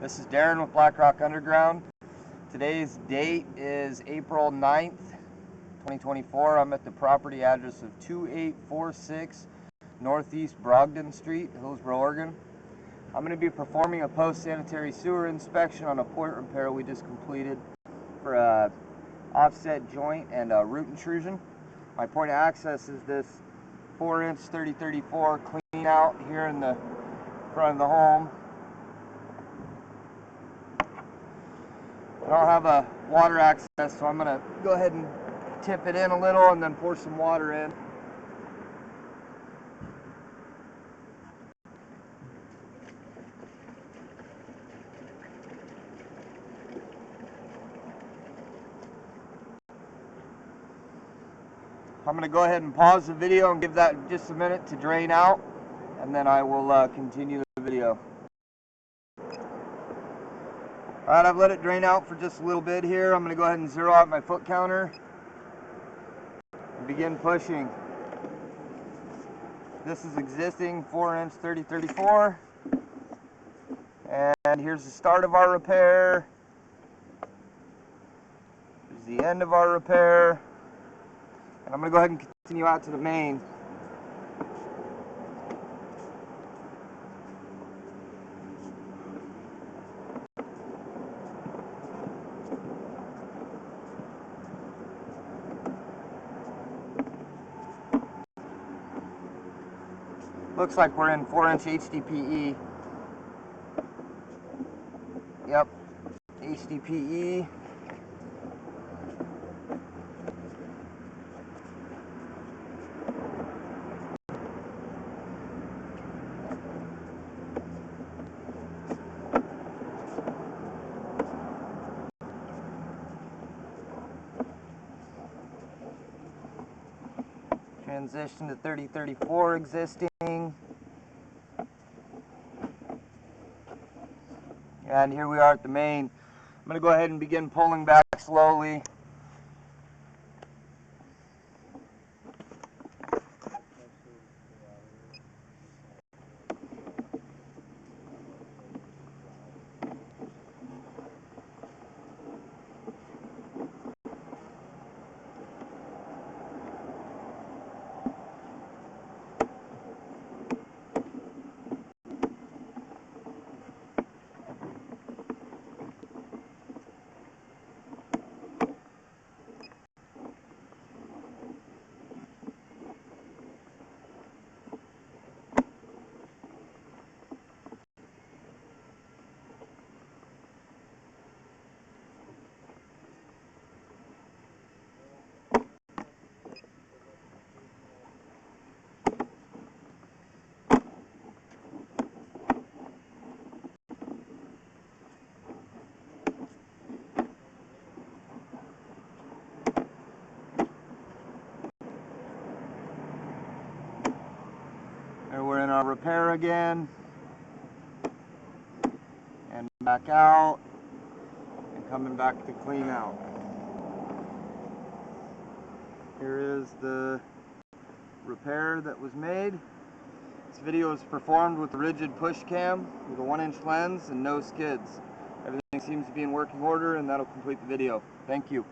This is Darren with Black Rock Underground. Today's date is April 9th, 2024. I'm at the property address of 2846 Northeast Brogden Street, Hillsboro, Oregon. I'm going to be performing a post-sanitary sewer inspection on a point repair we just completed for a offset joint and a root intrusion. My point of access is this 4-inch 3034 clean out here in the front of the home. I don't have a water access, so I'm going to go ahead and tip it in a little and then pour some water in. I'm going to go ahead and pause the video and give that just a minute to drain out, and then I will continue the video. Alright, I've let it drain out for just a little bit here. I'm going to go ahead and zero out my foot counter and begin pushing. This is existing 4-inch 3034, and here's the start of our repair. Here's the end of our repair. And I'm going to go ahead and continue out to the main. Looks like we're in 4-inch HDPE. Yep, HDPE. Transition to 3034 existing. And here we are at the main. I'm going to go ahead and begin pulling back slowly. We're in our repair again, and back out, and coming back to clean out. Here is the repair that was made. This video is performed with a rigid push cam with a 1-inch lens and no skids. Everything seems to be in working order, and that'll complete the video. Thank you.